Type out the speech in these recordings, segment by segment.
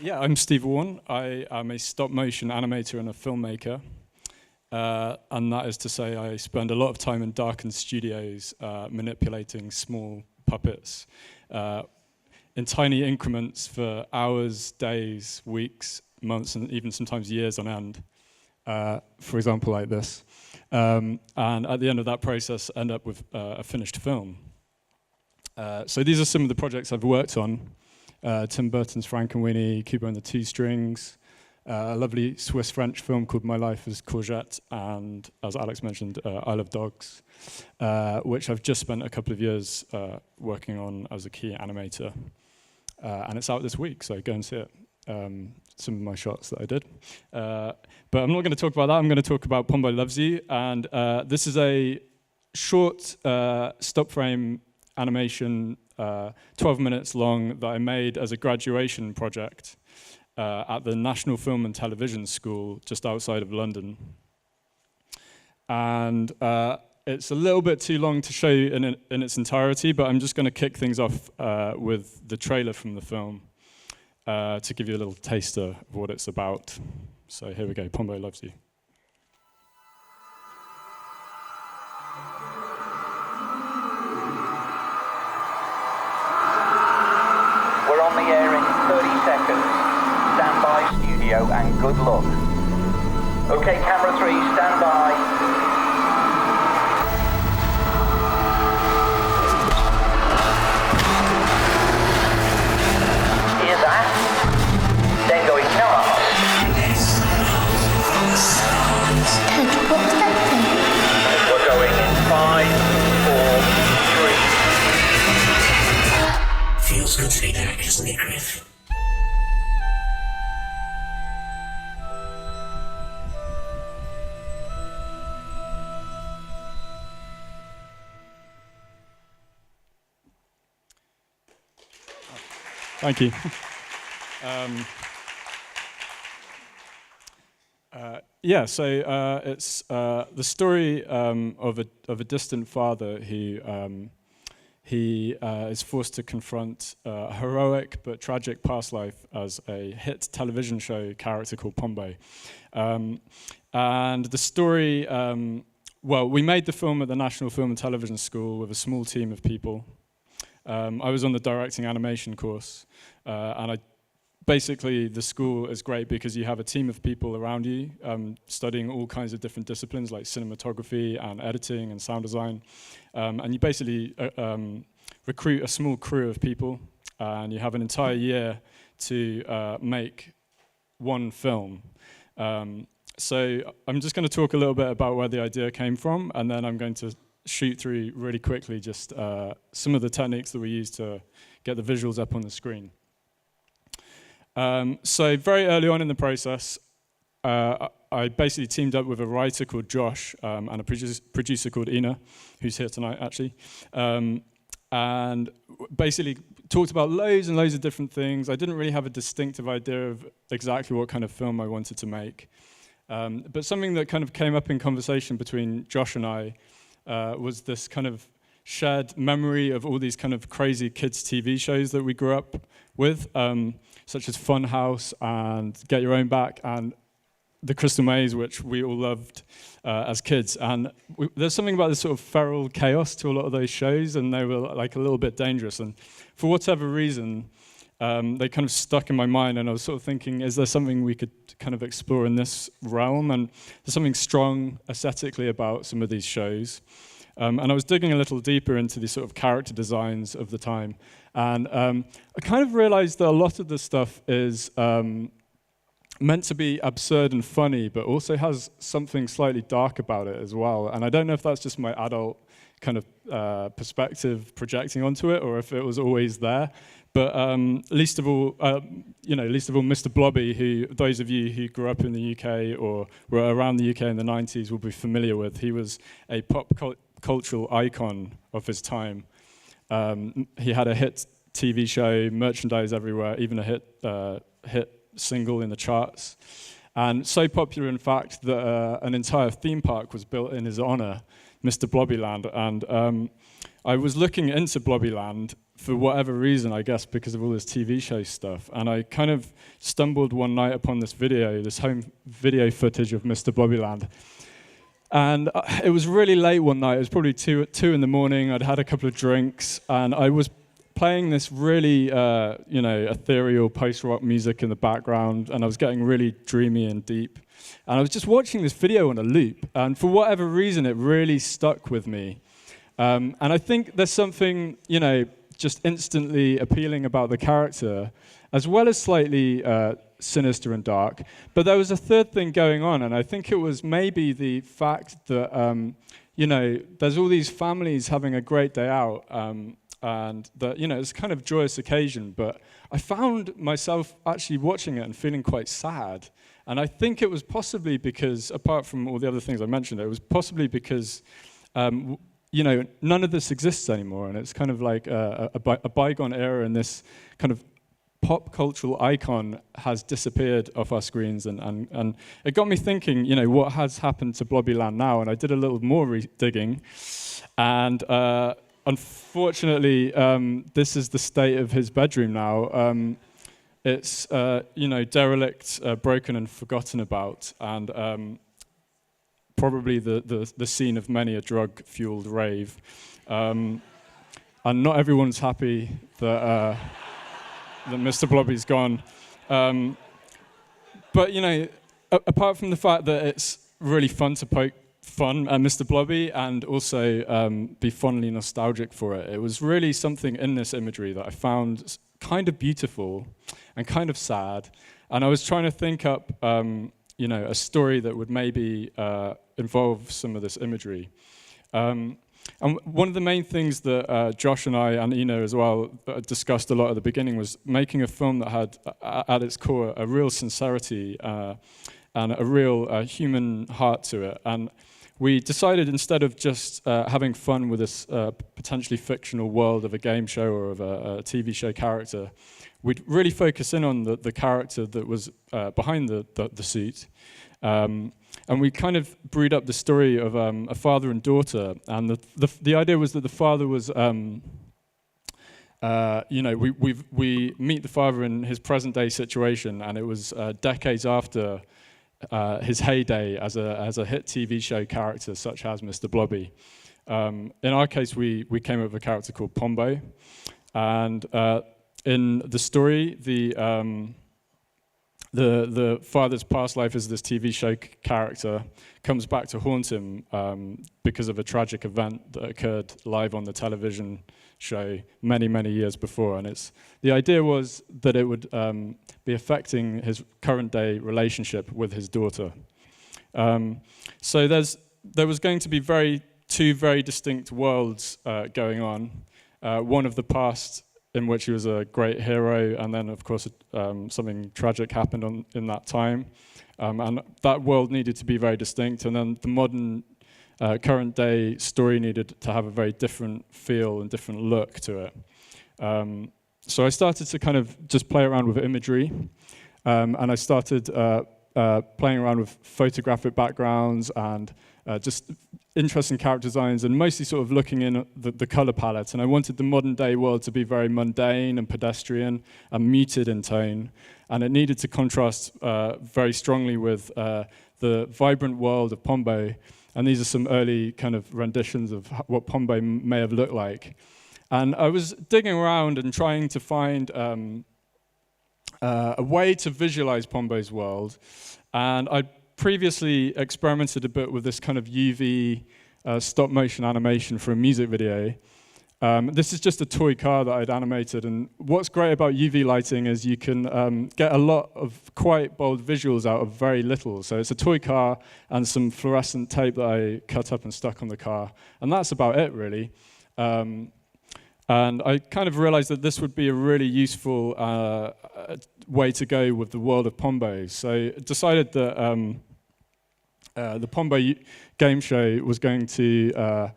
Yeah, I'm Steve Warne. I am a stop-motion animator and a filmmaker. And that is to say I spend a lot of time in darkened studios manipulating small puppets in tiny increments for hours, days, weeks, months, and even sometimes years on end. For example, like this. And at the end of that process, end up with a finished film. So these are some of the projects I've worked on. Tim Burton's Frankenweenie, Kubo and the Two Strings, a lovely Swiss-French film called My Life as Courgette, and as Alex mentioned, I Love Dogs, which I've just spent a couple of years working on as a key animator. And it's out this week, so go and see it. Some of my shots that I did. But I'm not going to talk about that, I'm going to talk about Pombo Loves You, and this is a short stop frame animation, 12 minutes long, that I made as a graduation project at the National Film and Television School just outside of London. And it's a little bit too long to show you in its entirety, but I'm just going to kick things off with the trailer from the film to give you a little taster of what it's about. So here we go, Pombo Loves You. We're on the air in 30 seconds. Stand by, studio, and good luck. Okay, camera 3, stand by. Hear that? Then going north. What's that thing? We're going in 5, 4, 3. Feels good to be back, doesn't it, Griff? Thank you. Yeah, so it's the story of a distant father who he is forced to confront a heroic but tragic past life as a hit television show character called Pombo. And the story, well, we made the film at the National Film and Television School with a small team of people. I was on the directing animation course, and basically the school is great because you have a team of people around you studying all kinds of different disciplines like cinematography and editing and sound design. And you basically recruit a small crew of people, and you have an entire year to make one film. So I'm just going to talk a little bit about where the idea came from, and then I'm going to shoot through really quickly just some of the techniques that we use to get the visuals up on the screen. So very early on in the process, I basically teamed up with a writer called Josh and a producer called Ina, who's here tonight actually, and basically talked about loads and loads of different things. I didn't really have a distinctive idea of exactly what kind of film I wanted to make, but something that kind of came up in conversation between Josh and I was this kind of shared memory of all these kind of crazy kids' TV shows that we grew up with, such as Fun House and Get Your Own Back and The Crystal Maze, which we all loved as kids. And there's something about this sort of feral chaos to a lot of those shows, and they were like a little bit dangerous. And for whatever reason, they kind of stuck in my mind, and I was sort of thinking, is there something we could kind of explore in this realm? And there's something strong aesthetically about some of these shows. And I was digging a little deeper into the sort of character designs of the time. And I kind of realized that a lot of the stuff is meant to be absurd and funny, but also has something slightly dark about it as well. And I don't know if that's just my adult kind of perspective projecting onto it, or if it was always there. But least of all, Mr. Blobby, who those of you who grew up in the UK or were around the UK in the 90s will be familiar with. He was a pop cultural icon of his time. He had a hit TV show, merchandise everywhere, even a hit single in the charts. And so popular, in fact, that an entire theme park was built in his honor, Mr. Blobbyland. And I was looking into Blobbyland for whatever reason, I guess because of all this TV show stuff. And I kind of stumbled one night upon this video, this home video footage of Mr. Blobbyland. And it was really late one night. It was probably 2 in the morning. I'd had a couple of drinks, and I was playing this really, ethereal post-rock music in the background, and I was getting really dreamy and deep. And I was just watching this video on a loop, and for whatever reason, it really stuck with me. And I think there's something, just instantly appealing about the character, as well as slightly sinister and dark. But there was a third thing going on, and I think it was maybe the fact that, there's all these families having a great day out, and that, it's kind of joyous occasion, but I found myself actually watching it and feeling quite sad. And I think it was possibly because, apart from all the other things I mentioned, it was possibly because, none of this exists anymore, and it's kind of like a bygone era, and this kind of pop cultural icon has disappeared off our screens, and it got me thinking, what has happened to Blobbyland now? And I did a little more digging, and unfortunately, this is the state of his bedroom now. It's derelict, broken, and forgotten about, and probably the scene of many a drug-fueled rave, and not everyone's happy that. That Mr. Blobby's gone. But, apart from the fact that it's really fun to poke fun at Mr. Blobby and also be fondly nostalgic for it, it was really something in this imagery that I found kind of beautiful and kind of sad. And I was trying to think up, a story that would maybe involve some of this imagery. And one of the main things that Josh and I, and Ina as well, discussed a lot at the beginning was making a film that had, at its core, a real sincerity and a real human heart to it. And we decided, instead of just having fun with this potentially fictional world of a game show or of a TV show character, we'd really focus in on the character that was behind the suit. And we kind of brewed up the story of a father and daughter, and the idea was that the father was, we meet the father in his present day situation, and it was decades after his heyday as a hit TV show character such as Mr. Blobby. In our case, we came up with a character called Pombo, and in the story, the father's past life as this TV show character comes back to haunt him because of a tragic event that occurred live on the television show many, many years before. And the idea was that it would be affecting his current day relationship with his daughter. So there was going to be two very distinct worlds going on. One of the past, in which he was a great hero, and then, of course, something tragic happened in that time. And that world needed to be very distinct, and then the modern, current-day story needed to have a very different feel and different look to it. So I started to kind of just play around with imagery, and I started playing around with photographic backgrounds and just interesting character designs, and mostly sort of looking in at the color palette. And I wanted the modern day world to be very mundane and pedestrian and muted in tone. And it needed to contrast very strongly with the vibrant world of Pombo. And these are some early kind of renditions of what Pombo may have looked like. And I was digging around and trying to find a way to visualize Pombo's world. And I previously experimented a bit with this kind of UV stop motion animation for a music video. This is just a toy car that I'd animated, and what's great about UV lighting is you can get a lot of quite bold visuals out of very little. So it's a toy car and some fluorescent tape that I cut up and stuck on the car, and that's about it really. And I kind of realized that this would be a really useful way to go with the world of Pombo. So I decided that the Pombo game show was going to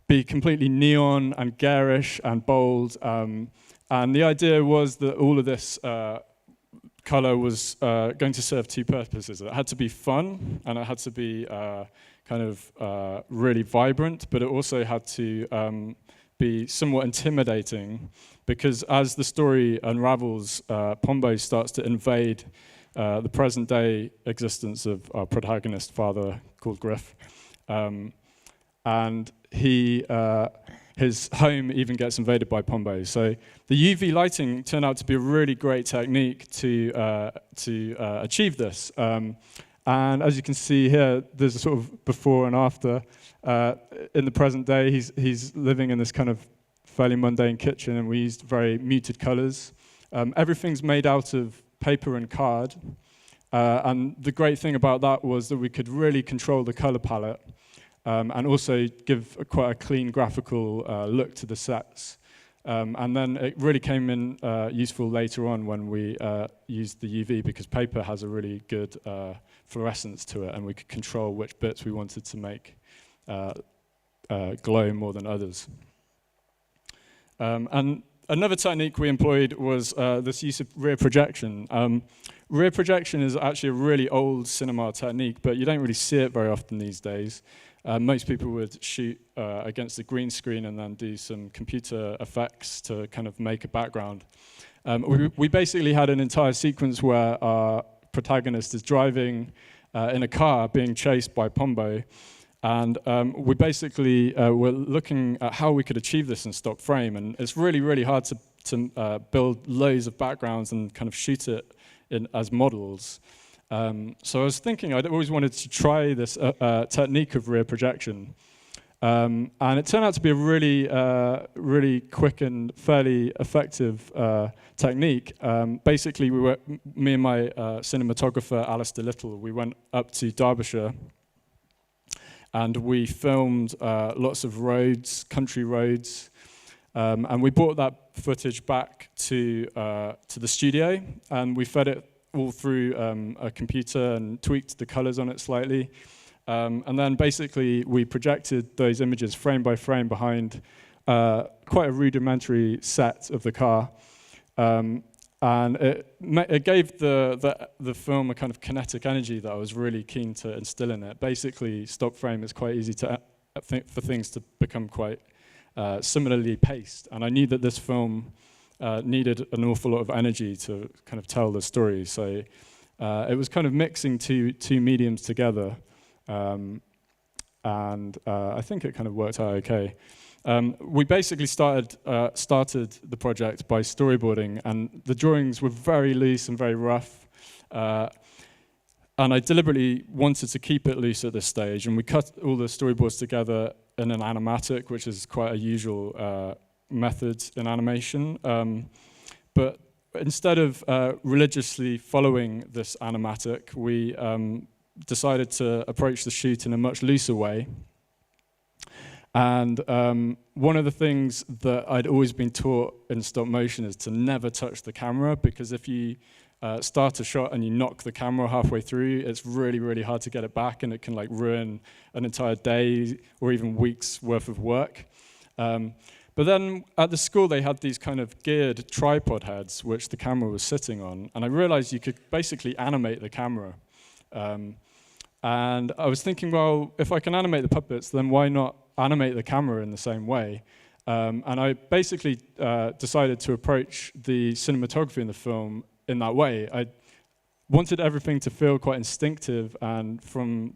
be completely neon and garish and bold. And the idea was that all of this color was going to serve two purposes. It had to be fun, and it had to be kind of really vibrant, but it also had to be somewhat intimidating, because as the story unravels, Pombo starts to invade the present-day existence of our protagonist father, called Griff. And his home even gets invaded by Pombo. So the UV lighting turned out to be a really great technique to achieve this. And as you can see here, there's a sort of before and after. In the present day, he's living in this kind of fairly mundane kitchen, and we used very muted colors. Everything's made out of paper and card. And the great thing about that was that we could really control the color palette, and also give quite a clean graphical look to the sets. And then it really came in useful later on when we used the UV, because paper has a really good fluorescence to it, and we could control which bits we wanted to make glow more than others. And another technique we employed was this use of rear projection. Rear projection is actually a really old cinema technique, but you don't really see it very often these days. Most people would shoot against the green screen and then do some computer effects to kind of make a background. We basically had an entire sequence where our protagonist is driving in a car being chased by Pombo, and we basically were looking at how we could achieve this in stock frame, and it's really, really hard to build loads of backgrounds and kind of shoot it as models. So I was thinking I'd always wanted to try this technique of rear projection. And it turned out to be a really, really quick and fairly effective technique. Basically, me and my cinematographer, Alistair Little, we went up to Derbyshire, and we filmed lots of roads, country roads, and we brought that footage back to the studio, and we fed it all through a computer and tweaked the colors on it slightly. And then basically we projected those images frame by frame behind quite a rudimentary set of the car. And it gave the film a kind of kinetic energy that I was really keen to instill in it. Basically, stock frame is quite easy for things to become quite similarly paced. And I knew that this film needed an awful lot of energy to kind of tell the story. So it was kind of mixing two mediums together. And I think it kind of worked out okay. We basically started the project by storyboarding, and the drawings were very loose and very rough. And I deliberately wanted to keep it loose at this stage, and we cut all the storyboards together in an animatic, which is quite a usual method in animation. But instead of religiously following this animatic, we decided to approach the shoot in a much looser way. And one of the things that I'd always been taught in stop motion is to never touch the camera, because if you start a shot and you knock the camera halfway through, it's really, really hard to get it back, and it can like ruin an entire day or even weeks worth of work. But then at the school, they had these kind of geared tripod heads, which the camera was sitting on, and I realized you could basically animate the camera. And I was thinking, well, if I can animate the puppets, then why not animate the camera in the same way? And I basically decided to approach the cinematography in the film in that way. I wanted everything to feel quite instinctive and from,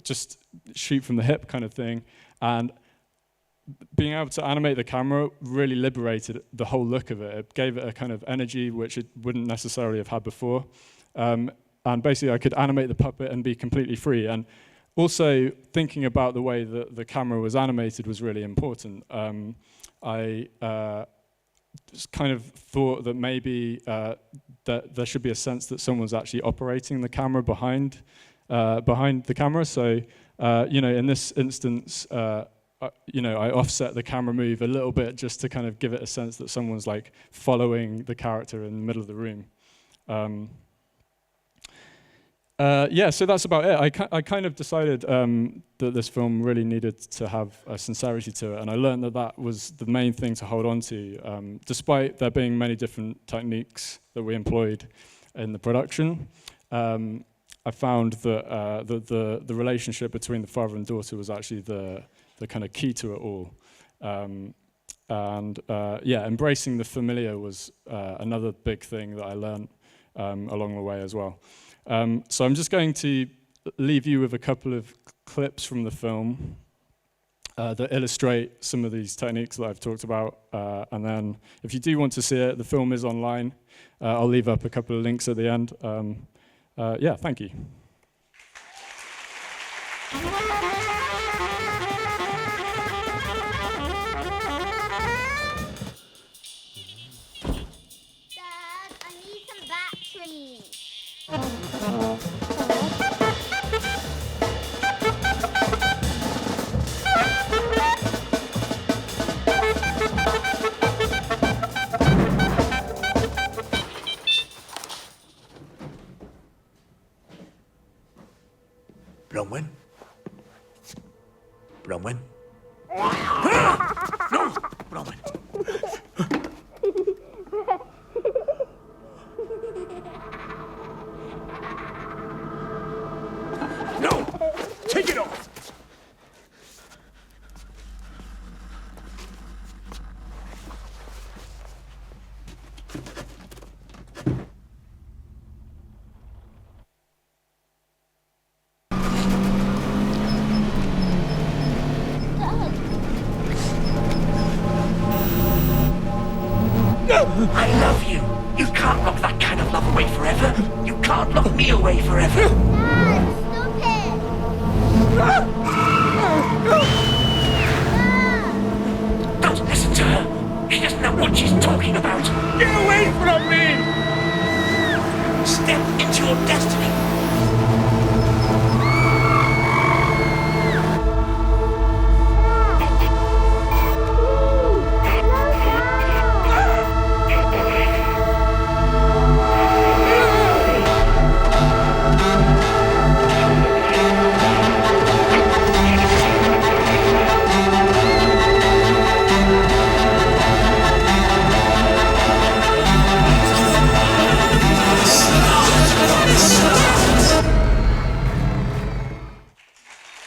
just shoot from the hip kind of thing. And being able to animate the camera really liberated the whole look of it. It gave it a kind of energy which it wouldn't necessarily have had before. And basically, I could animate the puppet and be completely free. And also, thinking about the way that the camera was animated was really important. I just kind of thought that maybe that there should be a sense that someone's actually operating the camera behind the camera. So, in this instance, I offset the camera move a little bit just to kind of give it a sense that someone's like following the character in the middle of the room. So that's about it. I kind of decided that this film really needed to have a sincerity to it, and I learned that was the main thing to hold on to, despite there being many different techniques that we employed in the production. I found that the relationship between the father and daughter was actually the kind of key to it all. Yeah, embracing the familiar was another big thing that I learned along the way as well. So I'm just going to leave you with a couple of clips from the film that illustrate some of these techniques that I've talked about. And then if you do want to see it, the film is online. I'll leave up a couple of links at the end. Yeah, thank you. Dad, I need some batteries. Bronwyn? Bronwyn? No! Bronwyn! No! Take it off! I love you. You can't lock that kind of love away forever. You can't lock me away forever. Dad, stop it. Dad. Don't listen to her. She doesn't know what she's talking about. Get away from me! Step into your destiny.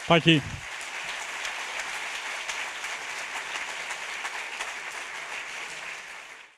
Thank you.